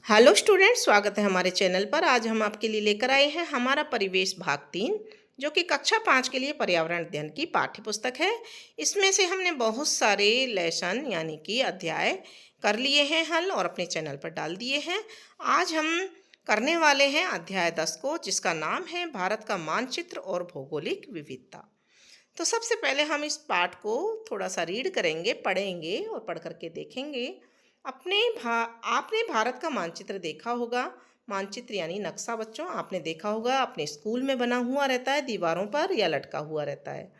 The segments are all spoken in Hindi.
हेलो स्टूडेंट्स, स्वागत है हमारे चैनल पर। आज हम आपके लिए लेकर आए हैं हमारा परिवेश भाग 3, जो कि कक्षा 5 के लिए पर्यावरण अध्ययन की पाठ्य पुस्तक है। इसमें से हमने बहुत सारे लेसन यानी कि अध्याय कर लिए हैं हल और अपने चैनल पर डाल दिए हैं। आज हम करने वाले हैं अध्याय 10 को, जिसका नाम है भारत का मानचित्र और भौगोलिक विविधता। तो सबसे पहले हम इस पाठ को थोड़ा सा रीड करेंगे, पढ़ेंगे और पढ़ करके देखेंगे। आपने भारत का मानचित्र देखा होगा। मानचित्र यानी नक्शा बच्चों, आपने देखा होगा, अपने स्कूल में बना हुआ रहता है दीवारों पर या लटका हुआ रहता है।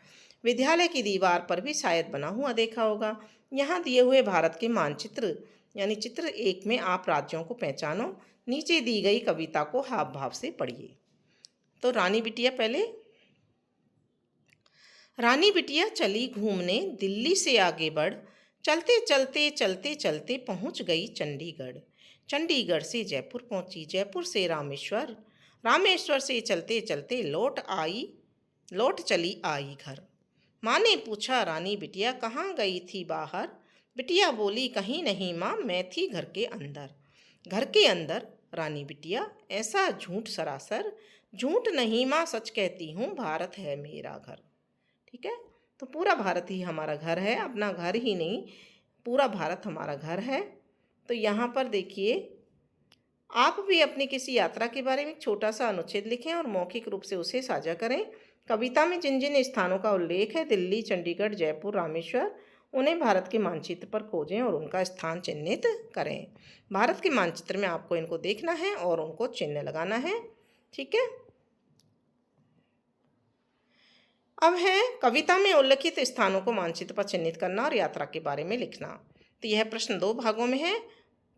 विद्यालय की दीवार पर भी शायद बना हुआ देखा होगा। यहाँ दिए हुए भारत के मानचित्र यानी चित्र 1 में आप राज्यों को पहचानो। नीचे दी गई कविता को हाव भाव से पढ़िए। तो रानी बिटिया पहले। रानी बिटिया चली घूमने दिल्ली से आगे बढ़, चलते चलते चलते चलते पहुंच गई चंडीगढ़। चंडीगढ़ से जयपुर पहुंची, जयपुर से रामेश्वर, रामेश्वर से चलते चलते लौट चली आई घर। माँ ने पूछा, रानी बिटिया कहाँ गई थी बाहर? बिटिया बोली, कहीं नहीं माँ, मैं थी घर के अंदर। घर के अंदर? रानी बिटिया, ऐसा झूठ सरासर। झूठ नहीं माँ, सच कहती हूँ, भारत है मेरा घर। ठीक है, तो पूरा भारत ही हमारा घर है, अपना घर ही नहीं, पूरा भारत हमारा घर है। तो यहाँ पर देखिए, आप भी अपनी किसी यात्रा के बारे में एक छोटा सा अनुच्छेद लिखें और मौखिक रूप से उसे साझा करें। कविता में जिन जिन स्थानों का उल्लेख है, दिल्ली, चंडीगढ़, जयपुर, रामेश्वर, उन्हें भारत के मानचित्र पर खोजें और उनका स्थान चिन्हित करें। भारत के मानचित्र में आपको इनको देखना है और उनको चिन्ह लगाना है। ठीक है, अब है कविता में उल्लिखित स्थानों को मानचित्र पर चिन्हित करना और यात्रा के बारे में लिखना। तो यह प्रश्न 2 भागों में है।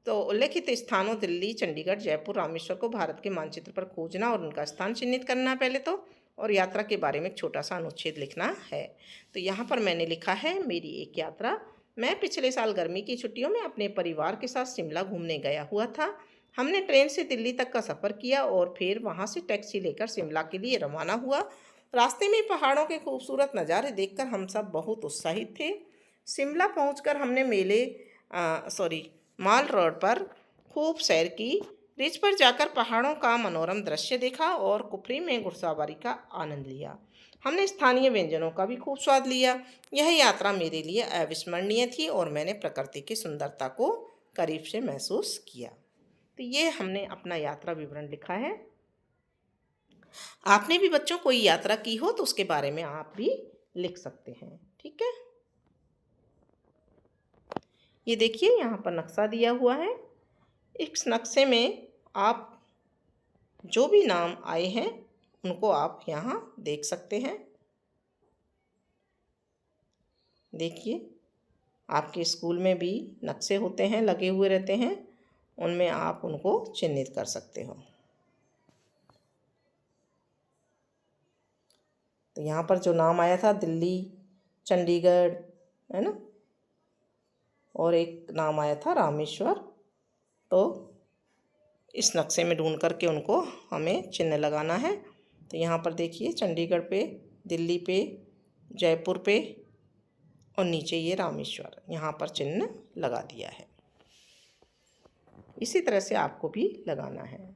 तो उल्लिखित स्थानों दिल्ली, चंडीगढ़, जयपुर, रामेश्वर को भारत के मानचित्र पर खोजना और उनका स्थान चिन्हित करना पहले तो, और यात्रा के बारे में एक छोटा सा अनुच्छेद लिखना है। तो यहाँ पर मैंने लिखा है, मेरी एक यात्रा। मैं पिछले साल गर्मी की छुट्टियों में अपने परिवार के साथ शिमला घूमने गया हुआ था। हमने ट्रेन से दिल्ली तक का सफ़र किया और फिर वहाँ से टैक्सी लेकर शिमला के लिए रवाना हुआ। रास्ते में पहाड़ों के खूबसूरत नज़ारे देखकर हम सब बहुत उत्साहित थे। शिमला पहुंचकर हमने माल रोड पर खूब सैर की। रिज पर जाकर पहाड़ों का मनोरम दृश्य देखा और कुफरी में घुड़सवारी का आनंद लिया। हमने स्थानीय व्यंजनों का भी खूब स्वाद लिया। यह यात्रा मेरे लिए अविस्मरणीय थी और मैंने प्रकृति की सुंदरता को करीब से महसूस किया। तो ये हमने अपना यात्रा विवरण लिखा है। आपने भी बच्चों कोई यात्रा की हो तो उसके बारे में आप भी लिख सकते हैं। ठीक है, ये देखिए यहाँ पर नक्शा दिया हुआ है। इस नक्शे में आप जो भी नाम आए हैं उनको आप यहाँ देख सकते हैं। देखिए, आपके स्कूल में भी नक्शे होते हैं, लगे हुए रहते हैं, उनमें आप उनको चिन्हित कर सकते हो। तो यहाँ पर जो नाम आया था दिल्ली, चंडीगढ़, है ना, और एक नाम आया था रामेश्वर। तो इस नक्शे में ढूंढ करके उनको हमें चिन्ह लगाना है। तो यहाँ पर देखिए, चंडीगढ़ पे, दिल्ली पे, जयपुर पे और नीचे ये रामेश्वर, यहाँ पर चिन्ह लगा दिया है। इसी तरह से आपको भी लगाना है।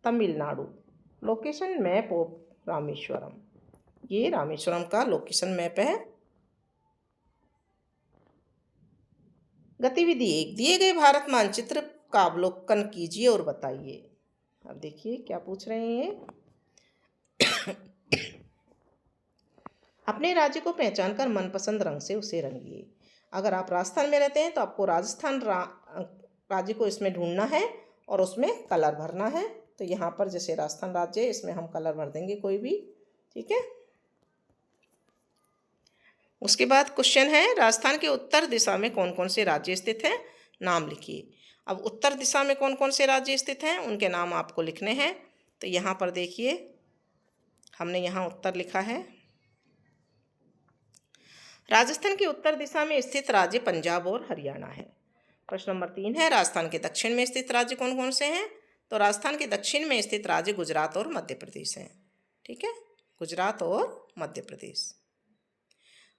Tamil Nadu, location map of Rameswaram, ये रामेश्वरम का लोकेशन मैप है। गतिविधि 1, दिए गए भारत मानचित्र का अवलोकन कीजिए और बताइए। अब देखिए क्या पूछ रहे हैं। अपने राज्य को पहचानकर मनपसंद रंग से उसे रंगिए। अगर आप राजस्थान में रहते हैं तो आपको राजस्थान राज्य को इसमें ढूंढना है और उसमें कलर भरना है। तो यहाँ पर जैसे राजस्थान राज्य है, इसमें हम कलर भर देंगे कोई भी। ठीक है, उसके बाद क्वेश्चन है, राजस्थान के उत्तर दिशा में कौन कौन से राज्य स्थित हैं, नाम लिखिए। अब उत्तर दिशा में कौन कौन से राज्य स्थित हैं, उनके नाम आपको लिखने हैं। तो यहाँ पर देखिए, हमने यहाँ उत्तर लिखा है। राजस्थान के उत्तर दिशा में स्थित राज्य पंजाब और हरियाणा है। प्रश्न नंबर 3 है, राजस्थान के दक्षिण में स्थित राज्य कौन कौन से हैं? तो राजस्थान के दक्षिण में स्थित राज्य गुजरात और मध्य प्रदेश हैं। ठीक है, गुजरात और मध्य प्रदेश।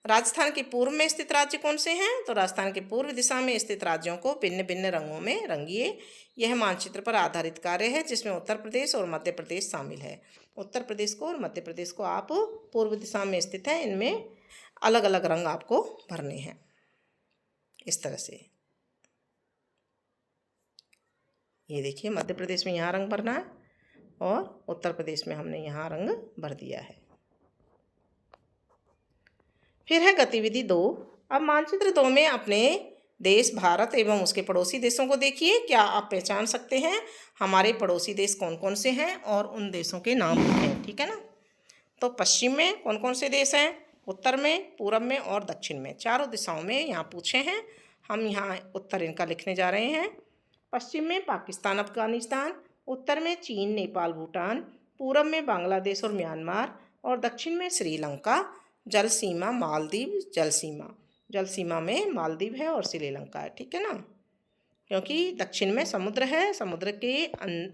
राजस्थान के पूर्व में स्थित राज्य कौन से हैं? तो राजस्थान के पूर्व दिशा में स्थित राज्यों को भिन्न भिन्न रंगों में रंगिए। यह मानचित्र पर आधारित कार्य है जिसमें उत्तर प्रदेश और मध्य प्रदेश शामिल है। उत्तर प्रदेश को और मध्य प्रदेश को आप पूर्व दिशा में स्थित है, इनमें अलग अलग रंग आपको भरने हैं इस तरह से। ये देखिए, मध्य प्रदेश में यहाँ रंग भरना है और उत्तर प्रदेश में हमने यहाँ रंग भर दिया है। फिर है गतिविधि 2। अब मानचित्र 2 में अपने देश भारत एवं उसके पड़ोसी देशों को देखिए। क्या आप पहचान सकते हैं हमारे पड़ोसी देश कौन कौन से हैं और उन देशों के नाम लिखें, ठीक है ना। तो पश्चिम में कौन कौन से देश हैं? उत्तर में, पूरब में और दक्षिण में, चारों दिशाओं में यहाँ पूछे हैं। हम यहाँ उत्तर इनका लिखने जा रहे हैं। पश्चिम में पाकिस्तान अफगानिस्तान, उत्तर में चीन नेपाल भूटान, पूरब में बांग्लादेश और म्यांमार और दक्षिण में श्रीलंका। जल सीमा मालदीव, जल सीमा में मालदीव है और श्रीलंका है, ठीक है ना। क्योंकि दक्षिण में समुद्र है, समुद्र के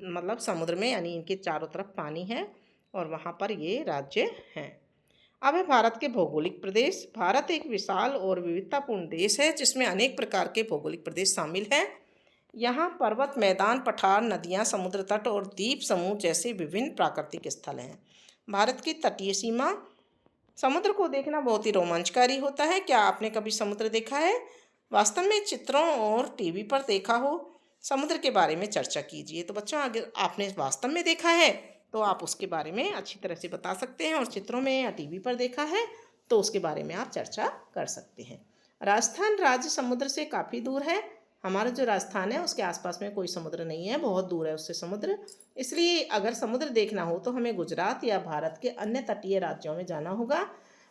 मतलब समुद्र में यानी इनके चारों तरफ पानी है और वहाँ पर ये राज्य हैं। अब है भारत के भौगोलिक प्रदेश। भारत एक विशाल और विविधतापूर्ण देश है जिसमें अनेक प्रकार के भौगोलिक प्रदेश शामिल हैं। यहाँ पर्वत, मैदान, पठार, नदियाँ, समुद्र तट और द्वीप समूह जैसे विभिन्न प्राकृतिक स्थल हैं। भारत की तटीय सीमा, समुद्र को देखना बहुत ही रोमांचकारी होता है। क्या आपने कभी समुद्र देखा है? वास्तव में चित्रों और टीवी पर देखा हो? समुद्र के बारे में चर्चा कीजिए। तो बच्चों, अगर आपने वास्तव में देखा है तो आप उसके बारे में अच्छी तरह से बता सकते हैं, और चित्रों में या टीवी पर देखा है तो उसके बारे में आप चर्चा कर सकते हैं। राजस्थान राज्य समुद्र से काफ़ी दूर है। हमारा जो राजस्थान है उसके आसपास में कोई समुद्र नहीं है, बहुत दूर है उससे समुद्र। इसलिए अगर समुद्र देखना हो तो हमें गुजरात या भारत के अन्य तटीय राज्यों में जाना होगा।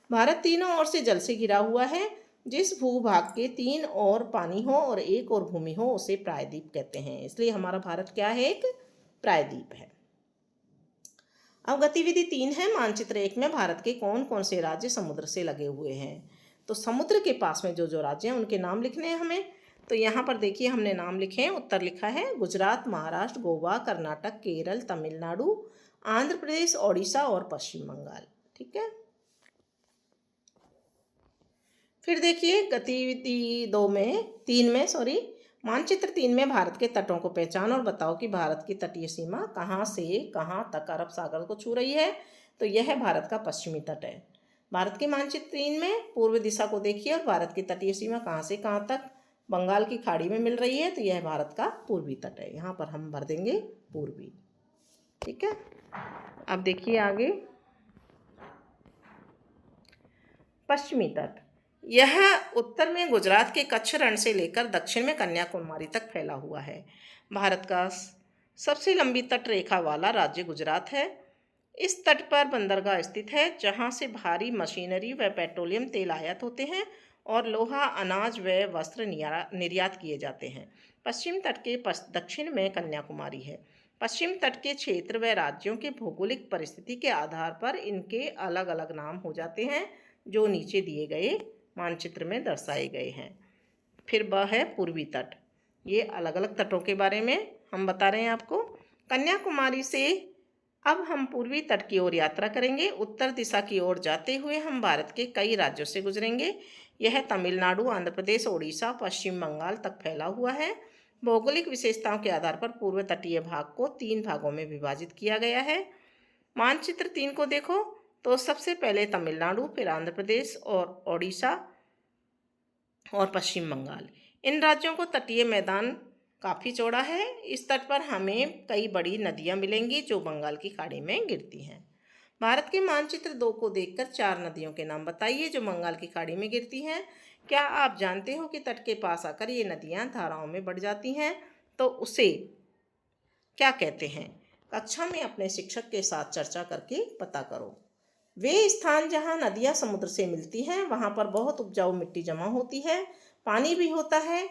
भारत तीनों ओर से जल से घिरा हुआ है। जिस भूभाग के 3 ओर पानी हो और 1 ओर भूमि हो उसे प्रायद्वीप कहते हैं। इसलिए हमारा भारत क्या है? एक प्रायद्वीप है। अब गतिविधि 3 है। मानचित्र 1 में भारत के कौन कौन से राज्य समुद्र से लगे हुए हैं। तो समुद्र के पास में जो जो राज्य हैं उनके नाम लिखने हैं हमें। तो यहाँ पर देखिए, हमने नाम लिखे हैं। उत्तर लिखा है गुजरात, महाराष्ट्र, गोवा, कर्नाटक, केरल, तमिलनाडु, आंध्र प्रदेश, ओडिशा और पश्चिम बंगाल, ठीक है। फिर देखिए गतिविधि 3 में मानचित्र 3 में भारत के तटों को पहचान और बताओ कि भारत की तटीय सीमा कहाँ से कहाँ तक अरब सागर को छू रही है। तो यह है भारत का पश्चिमी तट है। भारत के मानचित्र 3 में पूर्व दिशा को देखिए और भारत की तटीय सीमा कहाँ से कहाँ तक बंगाल की खाड़ी में मिल रही है। तो यह भारत का पूर्वी तट है। यहाँ पर हम भर देंगे पूर्वी, ठीक है। अब देखिए आगे, पश्चिमी तट। यह उत्तर में गुजरात के कच्छ रण से लेकर दक्षिण में कन्याकुमारी तक फैला हुआ है। भारत का सबसे लंबी तट रेखा वाला राज्य गुजरात है। इस तट पर बंदरगाह स्थित है जहां से भारी मशीनरी व पेट्रोलियम तेल आयात होते हैं और लोहा, अनाज व वस्त्र निर्यात किए जाते हैं। पश्चिम तट के दक्षिण में कन्याकुमारी है। पश्चिम तट के क्षेत्र व राज्यों के भौगोलिक परिस्थिति के आधार पर इनके अलग अलग नाम हो जाते हैं जो नीचे दिए गए मानचित्र में दर्शाए गए हैं। फिर वह है पूर्वी तट। ये अलग अलग तटों के बारे में हम बता रहे हैं आपको। कन्याकुमारी से अब हम पूर्वी तट की ओर यात्रा करेंगे। उत्तर दिशा की ओर जाते हुए हम भारत के कई राज्यों से गुजरेंगे। यह तमिलनाडु, आंध्र प्रदेश, ओडिशा, पश्चिम बंगाल तक फैला हुआ है। भौगोलिक विशेषताओं के आधार पर पूर्व तटीय भाग को 3 भागों में विभाजित किया गया है। मानचित्र 3 को देखो तो सबसे पहले तमिलनाडु, फिर आंध्र प्रदेश और ओडिशा और पश्चिम बंगाल। इन राज्यों को तटीय मैदान काफ़ी चौड़ा है। इस तट पर हमें कई बड़ी नदियाँ मिलेंगी जो बंगाल की खाड़ी में गिरती हैं। भारत के मानचित्र 2 को देखकर 4 नदियों के नाम बताइए जो बंगाल की खाड़ी में गिरती हैं। क्या आप जानते हो कि तट के पास आकर ये नदियाँ धाराओं में बढ़ जाती हैं तो उसे क्या कहते हैं? कक्षा में अपने शिक्षक के साथ चर्चा करके पता करो। वे स्थान जहाँ नदियाँ समुद्र से मिलती हैं वहाँ पर बहुत उपजाऊ मिट्टी जमा होती है, पानी भी होता है।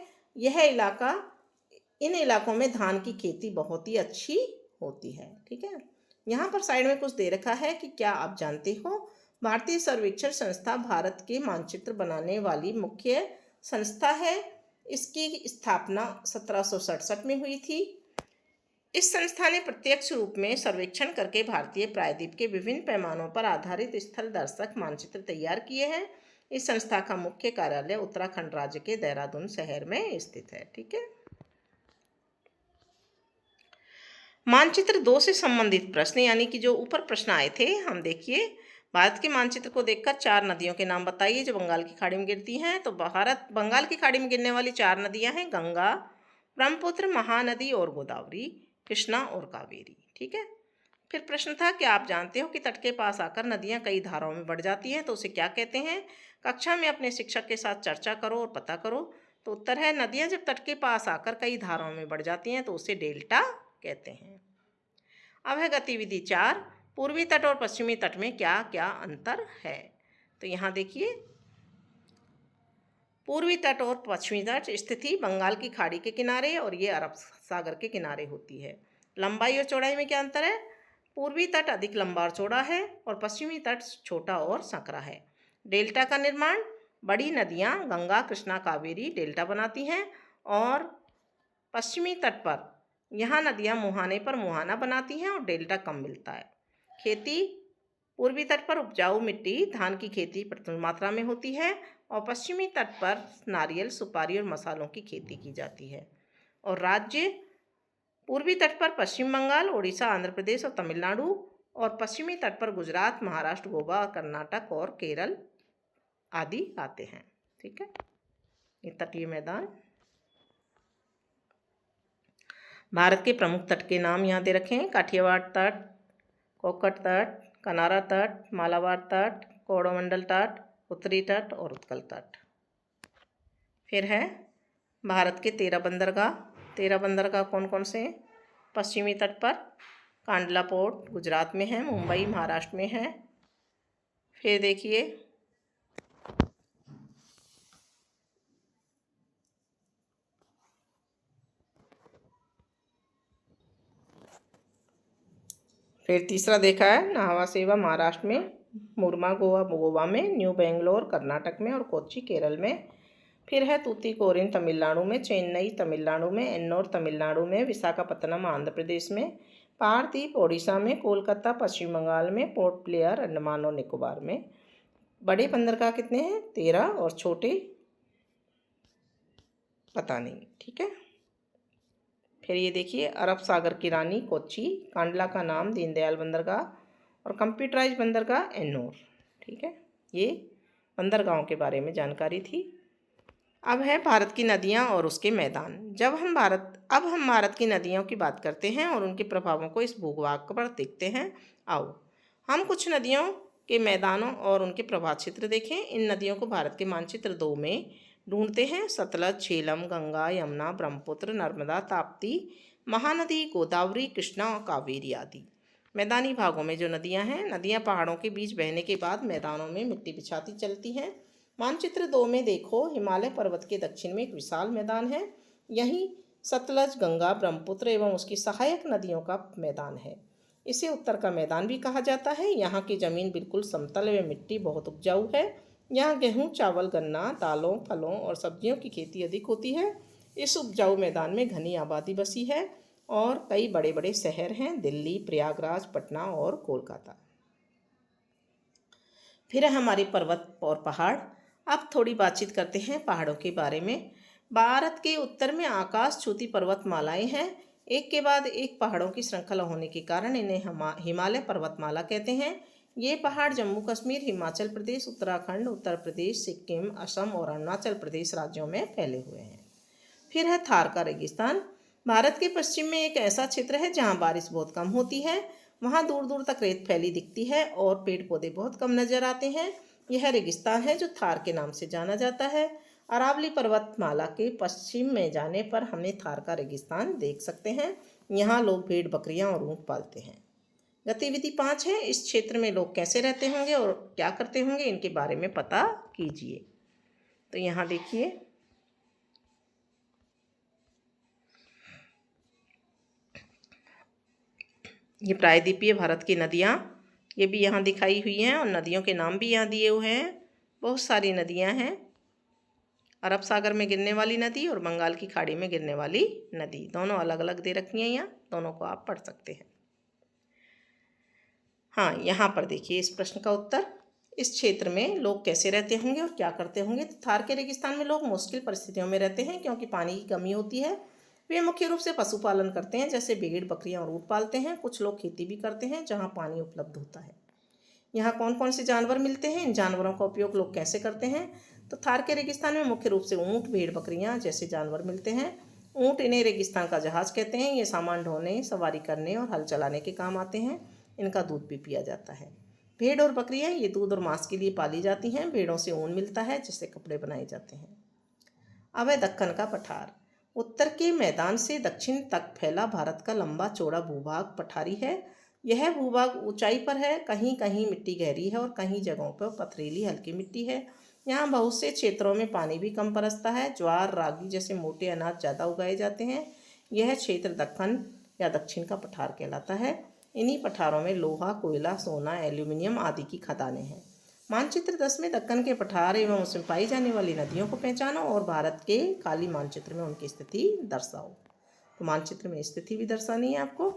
इन इलाकों में धान की खेती बहुत ही अच्छी होती है, ठीक है। यहाँ पर साइड में कुछ दे रखा है कि क्या आप जानते हो भारतीय सर्वेक्षण संस्था भारत के मानचित्र बनाने वाली मुख्य संस्था है। इसकी स्थापना 1767 में हुई थी। इस संस्था ने प्रत्यक्ष रूप में सर्वेक्षण करके भारतीय प्रायद्वीप के विभिन्न पैमानों पर आधारित स्थल दर्शक मानचित्र तैयार किए हैं। इस संस्था का मुख्य कार्यालय उत्तराखंड राज्य के देहरादून शहर में स्थित है। ठीक है। मानचित्र 2 से संबंधित प्रश्न, यानी कि जो ऊपर प्रश्न आए थे, हम देखिए भारत के मानचित्र को देखकर 4 नदियों के नाम बताइए जो बंगाल की खाड़ी में गिरती हैं। तो बंगाल की खाड़ी में गिरने वाली 4 नदियां हैं गंगा, ब्रह्मपुत्र, महानदी और गोदावरी, कृष्णा और कावेरी। ठीक है। फिर प्रश्न था कि आप जानते हो कि तट के पास आकर नदियां कई धाराओं में बढ़ जाती हैं तो उसे क्या कहते हैं? कक्षा में अपने शिक्षक के साथ चर्चा करो और पता करो। तो उत्तर है, नदियां जब तट के पास आकर कई धाराओं में बढ़ जाती हैं तो उसे डेल्टा कहते हैं। अब है गतिविधि 4, पूर्वी तट और पश्चिमी तट में क्या क्या अंतर है? तो यहाँ देखिए, पूर्वी तट और पश्चिमी तट स्थिति बंगाल की खाड़ी के किनारे और ये अरब सागर के किनारे होती है। लंबाई और चौड़ाई में क्या अंतर है? पूर्वी तट अधिक लंबा और चौड़ा है और पश्चिमी तट छोटा और संकरा है। डेल्टा का निर्माण, बड़ी नदियाँ गंगा, कृष्णा, कावेरी डेल्टा बनाती हैं और पश्चिमी तट पर यहाँ नदियाँ मुहाने पर मुहाना बनाती हैं और डेल्टा कम मिलता है। खेती, पूर्वी तट पर उपजाऊ मिट्टी धान की खेती प्रचुर मात्रा में होती है और पश्चिमी तट पर नारियल, सुपारी और मसालों की खेती की जाती है। और राज्य, पूर्वी तट पर पश्चिम बंगाल, उड़ीसा, आंध्र प्रदेश और तमिलनाडु और पश्चिमी तट पर गुजरात, महाराष्ट्र, गोवा, कर्नाटक और केरल आदि आते हैं। ठीक है। ये तटीय मैदान। भारत के प्रमुख तट के नाम यहाँ दे रखे हैं। काठियावाड़ तट, कोकट तट, कनारा तट, मालाबार तट, कोरोमंडल तट, उत्तरी तट और उत्कल तट। फिर है भारत के 13 बंदरगाह। 13 बंदरगाह कौन कौन से हैं? पश्चिमी तट पर कांडला पोर्ट गुजरात में है, मुंबई महाराष्ट्र में है। फिर देखिए, फिर तीसरा देखा है नाहवा सेवा महाराष्ट्र में, मुरमा गोवा में, न्यू बेंगलोर कर्नाटक में और कोच्चि केरल में। फिर है तूतीकोरिन तमिलनाडु में, चेन्नई तमिलनाडु में, एन्नोर तमिलनाडु में, विशाखापत्तनम आंध्र प्रदेश में, पारदीप ओडिशा में, कोलकाता पश्चिम बंगाल में, पोर्ट ब्लेयर अंडमान और निकोबार में। बड़े बंदरगाह कितने हैं? 13 और छोटे पता नहीं। ठीक है। फिर ये देखिए, अरब सागर की रानी कोच्चि, कांडला का नाम दीनदयाल बंदरगाह और कंप्यूटराइज बंदरगाह एन्नोर। ठीक है। ये बंदरगाहों के बारे में जानकारी थी। अब है भारत की नदियाँ और उसके मैदान। अब हम भारत की नदियों की बात करते हैं और उनके प्रभावों को इस भूभाग पर देखते हैं। आओ हम कुछ नदियों के मैदानों और उनके प्रभाव क्षेत्र देखें। इन नदियों को भारत के मानचित्र 2 में ढूंढते हैं। सतलज, झेलम, गंगा, यमुना, ब्रह्मपुत्र, नर्मदा, ताप्ती, महानदी, गोदावरी, कृष्णा और कावेरी आदि। मैदानी भागों में जो नदियाँ हैं, नदियाँ पहाड़ों के बीच बहने के बाद मैदानों में मिट्टी बिछाती चलती हैं। मानचित्र 2 में देखो, हिमालय पर्वत के दक्षिण में एक विशाल मैदान है। यहीं सतलज, गंगा, ब्रह्मपुत्र एवं उसकी सहायक नदियों का मैदान है। इसे उत्तर का मैदान भी कहा जाता है। यहाँ की जमीन बिल्कुल समतल एवं मिट्टी बहुत उपजाऊ है। यहाँ गेहूँ, चावल, गन्ना, दालों, फलों और सब्जियों की खेती अधिक होती है। इस उपजाऊ मैदान में घनी आबादी बसी है और कई बड़े बड़े शहर हैं, दिल्ली, प्रयागराज, पटना और कोलकाता। फिर है हमारे पर्वत और पहाड़। अब थोड़ी बातचीत करते हैं पहाड़ों के बारे में। भारत के उत्तर में आकाश छूती पर्वतमालाएं हैं। एक के बाद एक पहाड़ों की श्रृंखला होने के कारण इन्हें हिमालय पर्वतमाला कहते हैं। ये पहाड़ जम्मू कश्मीर, हिमाचल प्रदेश, उत्तराखंड, उत्तर प्रदेश, सिक्किम, असम और अरुणाचल प्रदेश राज्यों में फैले हुए हैं। फिर है थार का रेगिस्तान। भारत के पश्चिम में एक ऐसा क्षेत्र है जहाँ बारिश बहुत कम होती है। वहाँ दूर दूर तक रेत फैली दिखती है और पेड़ पौधे बहुत कम नजर आते हैं। यह रेगिस्तान है जो थार के नाम से जाना जाता है। अरावली पर्वतमाला के पश्चिम में जाने पर हमें थार का रेगिस्तान देख सकते हैं। यहाँ लोग भेड़, बकरियाँ और ऊँट पालते हैं। गतिविधि 5 है, इस क्षेत्र में लोग कैसे रहते होंगे और क्या करते होंगे, इनके बारे में पता कीजिए। तो यहाँ देखिए, ये प्रायद्वीपीय भारत की नदियाँ ये भी यहाँ दिखाई हुई हैं और नदियों के नाम भी यहाँ दिए हुए हैं। बहुत सारी नदियाँ हैं। अरब सागर में गिरने वाली नदी और बंगाल की खाड़ी में गिरने वाली नदी, दोनों अलग अलग दे रखी हैं यहाँ, दोनों को आप पढ़ सकते हैं। हाँ, यहाँ पर देखिए इस प्रश्न का उत्तर। इस क्षेत्र में लोग कैसे रहते होंगे और क्या करते होंगे? तो थार के रेगिस्तान में लोग मुश्किल परिस्थितियों में रहते हैं क्योंकि पानी की कमी होती है। वे मुख्य रूप से पशुपालन करते हैं, जैसे भेड़, बकरियां और ऊँट पालते हैं। कुछ लोग खेती भी करते हैं जहाँ पानी उपलब्ध होता है। यहाँ कौन कौन से जानवर मिलते हैं, इन जानवरों का उपयोग लोग कैसे करते हैं? तो थार के रेगिस्तान में मुख्य रूप से ऊँट, भेड़, बकरियां जैसे जानवर मिलते हैं। ऊँट, इन्हें रेगिस्तान का जहाज कहते हैं। ये सामान ढोने, सवारी करने और हल चलाने के काम आते हैं। इनका दूध भी पिया जाता है। भेड़ और बकरियां ये दूध और मांस के लिए पाली जाती हैं। भेड़ों से ऊन मिलता है जिससे कपड़े बनाए जाते हैं। अब है दक्कन का पठार। उत्तर के मैदान से दक्षिण तक फैला भारत का लंबा चौड़ा भूभाग पठारी है। यह भूभाग ऊंचाई पर है, कहीं कहीं मिट्टी गहरी है और कहीं जगहों पर पथरीली हल्की मिट्टी है। यहाँ बहुत से क्षेत्रों में पानी भी कम बरसता है। ज्वार, रागी जैसे मोटे अनाज ज़्यादा उगाए जाते हैं। यह क्षेत्र दक्कन या दक्षिण का पठार कहलाता है। इन्हीं पठारों में लोहा, कोयला, सोना, एल्यूमिनियम आदि की खदानें हैं। मानचित्र 10 में दक्कन के पठार एवं उसमें पाई जाने वाली नदियों को पहचानो और भारत के काली मानचित्र में उनकी स्थिति दर्शाओ। तो मानचित्र में स्थिति भी दर्शानी है आपको।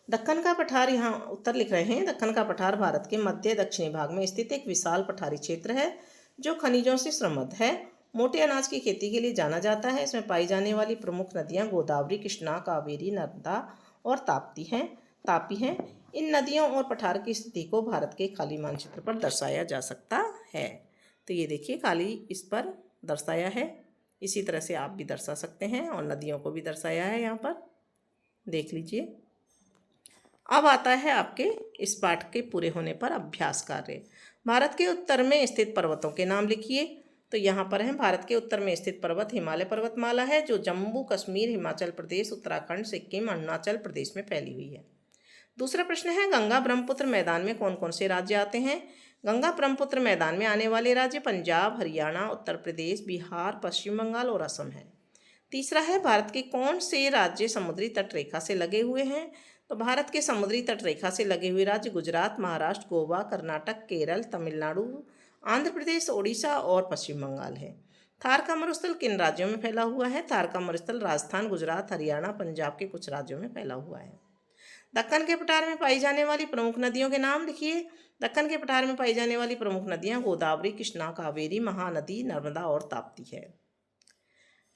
दक्कन का पठार, यहाँ उत्तर लिख रहे हैं। दक्कन का पठार भारत के मध्य दक्षिणी भाग में स्थित एक विशाल पठारी क्षेत्र है जो खनिजों से समृद्ध है। मोटे अनाज की खेती के लिए जाना जाता है। इसमें पाई जाने वाली प्रमुख नदियाँ गोदावरी, कृष्णा, कावेरी, नर्मदा और तापी हैं। इन नदियों और पठार की स्थिति को भारत के खाली मानचित्र पर दर्शाया जा सकता है। तो ये देखिए, खाली इस पर दर्शाया है। इसी तरह से आप भी दर्शा सकते हैं और नदियों को भी दर्शाया है यहाँ पर, देख लीजिए। अब आता है आपके इस पाठ के पूरे होने पर अभ्यास कार्य। भारत के उत्तर में स्थित पर्वतों के नाम लिखिए। तो यहाँ पर है, भारत के उत्तर में स्थित पर्वत हिमालय पर्वतमाला है जो जम्मू कश्मीर, हिमाचल प्रदेश, उत्तराखंड, सिक्किम, अरुणाचल प्रदेश में फैली हुई है। दूसरा प्रश्न है, गंगा ब्रह्मपुत्र मैदान में कौन कौन से राज्य आते हैं? गंगा ब्रह्मपुत्र मैदान में आने वाले राज्य पंजाब, हरियाणा, उत्तर प्रदेश, बिहार, पश्चिम बंगाल और असम है। तीसरा है, भारत के कौन से राज्य समुद्री तट रेखा से लगे हुए हैं? तो भारत के समुद्री तट रेखा से लगे हुए राज्य गुजरात, महाराष्ट्र, गोवा, कर्नाटक, केरल, तमिलनाडु, आंध्र प्रदेश, ओडिशा और पश्चिम बंगाल है। थार का मरुस्थल किन राज्यों में फैला हुआ है? थार का मरुस्थल राजस्थान, गुजरात, हरियाणा, पंजाब के कुछ राज्यों में फैला हुआ है। दक्कन के पठार में पाई जाने वाली प्रमुख नदियों के नाम लिखिए। दक्कन के पठार में पाई जाने वाली प्रमुख नदियां गोदावरी, कृष्णा, कावेरी, महानदी, नर्मदा और ताप्ती है।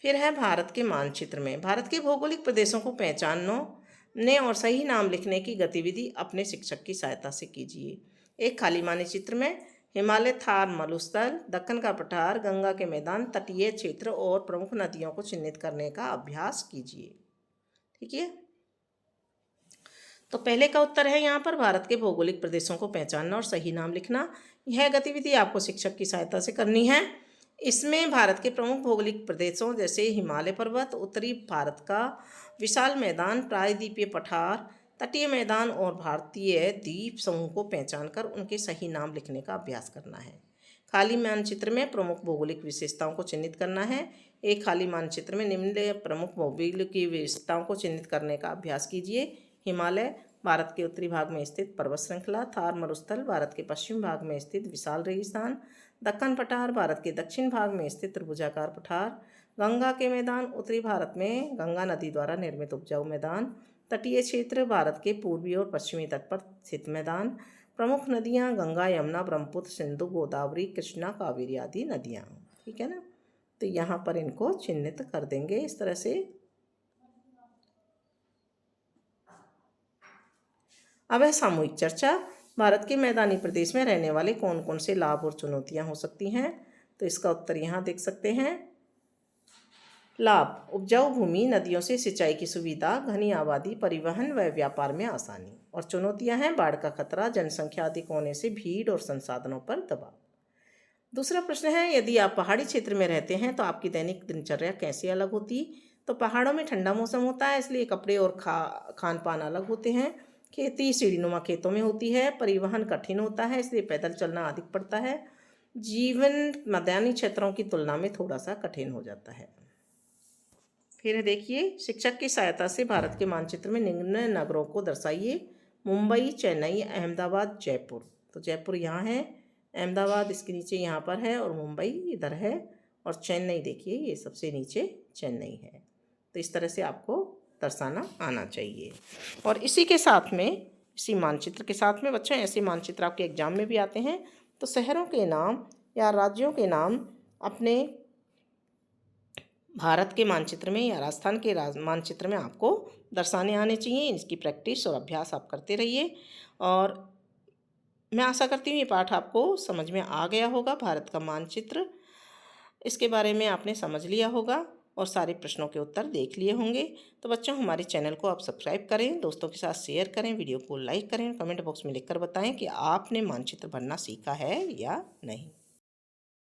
फिर है भारत के मानचित्र में। भारत के भौगोलिक प्रदेशों को पहचानने और सही नाम लिखने की गतिविधि अपने शिक्षक की सहायता से कीजिए। एक खाली मानचित्र में हिमालय, थार मरुस्थल, दक्कन का पठार, गंगा के मैदान, तटीय क्षेत्र और प्रमुख नदियों को चिन्हित करने का अभ्यास कीजिए। ठीक है, तो पहले का उत्तर है यहाँ पर, भारत के भौगोलिक प्रदेशों को पहचानना और सही नाम लिखना। यह गतिविधि आपको शिक्षक की सहायता से करनी है। इसमें भारत के प्रमुख भौगोलिक प्रदेशों जैसे हिमालय पर्वत, उत्तरी भारत का विशाल मैदान, प्रायद्वीपीय पठार, तटीय मैदान और भारतीय द्वीप समूह को पहचानकर उनके सही नाम लिखने का अभ्यास करना है। खाली मानचित्र में प्रमुख भौगोलिक विशेषताओं को चिन्हित करना है। एक खाली मानचित्र में निम्न प्रमुख भौगोलिक विशेषताओं को चिन्हित करने का अभ्यास कीजिए। हिमालय, भारत के उत्तरी भाग में स्थित पर्वत श्रृंखला। थार मरुस्थल, भारत के पश्चिम भाग में स्थित विशाल रेगिस्तान। दक्कन पठार, भारत के दक्षिण भाग में स्थित त्रिभुजाकार पठार। गंगा के मैदान, उत्तरी भारत में गंगा नदी द्वारा निर्मित उपजाऊ मैदान। तटीय क्षेत्र, भारत के पूर्वी और पश्चिमी तट पर स्थित मैदान। प्रमुख नदियाँ गंगा, यमुना, ब्रह्मपुत्र, सिंधु, गोदावरी, कृष्णा, कावेरी आदि नदियाँ। ठीक है ना, तो यहाँ पर इनको चिन्हित कर देंगे इस तरह से। अब है सामूहिक चर्चा। भारत के मैदानी प्रदेश में रहने वाले कौन कौन से लाभ और चुनौतियां हो सकती हैं? तो इसका उत्तर यहाँ देख सकते हैं। लाभ, उपजाऊ भूमि, नदियों से सिंचाई की सुविधा, घनी आबादी, परिवहन व व्यापार में आसानी। और चुनौतियां हैं बाढ़ का खतरा, जनसंख्या अधिक होने से भीड़ और संसाधनों पर दबाव। दूसरा प्रश्न है, यदि आप पहाड़ी क्षेत्र में रहते हैं तो आपकी दैनिक दिनचर्या कैसे अलग होती? तो पहाड़ों में ठंडा मौसम होता है, इसलिए कपड़े और खान पान अलग होते हैं। खेती सीढ़ीनुमा खेतों में होती है। परिवहन कठिन होता है, इसलिए पैदल चलना अधिक पड़ता है। जीवन मैदानी क्षेत्रों की तुलना में थोड़ा सा कठिन हो जाता है। फिर देखिए, शिक्षक की सहायता से भारत के मानचित्र में निम्न नगरों को दर्शाइए। मुंबई, चेन्नई, अहमदाबाद, जयपुर। तो जयपुर यहाँ है, अहमदाबाद इसके नीचे यहाँ पर है और मुंबई इधर है और चेन्नई देखिए ये सबसे नीचे चेन्नई है। तो इस तरह से आपको दर्शाना आना चाहिए। और इसी के साथ में इसी मानचित्र के साथ में बच्चों ऐसे मानचित्र आपके एग्जाम में भी आते हैं। तो शहरों के नाम या राज्यों के नाम अपने भारत के मानचित्र में या राजस्थान के मानचित्र में आपको दर्शाने आने चाहिए। इसकी प्रैक्टिस और अभ्यास आप करते रहिए और मैं आशा करती हूँ ये पाठ आपको समझ में आ गया होगा। भारत का मानचित्र, इसके बारे में आपने समझ लिया होगा और सारे प्रश्नों के उत्तर देख लिए होंगे। तो बच्चों हमारे चैनल को आप सब्सक्राइब करें, दोस्तों के साथ शेयर करें, वीडियो को लाइक करें, कमेंट बॉक्स में लिखकर बताएं कि आपने मानचित्र बनना सीखा है या नहीं।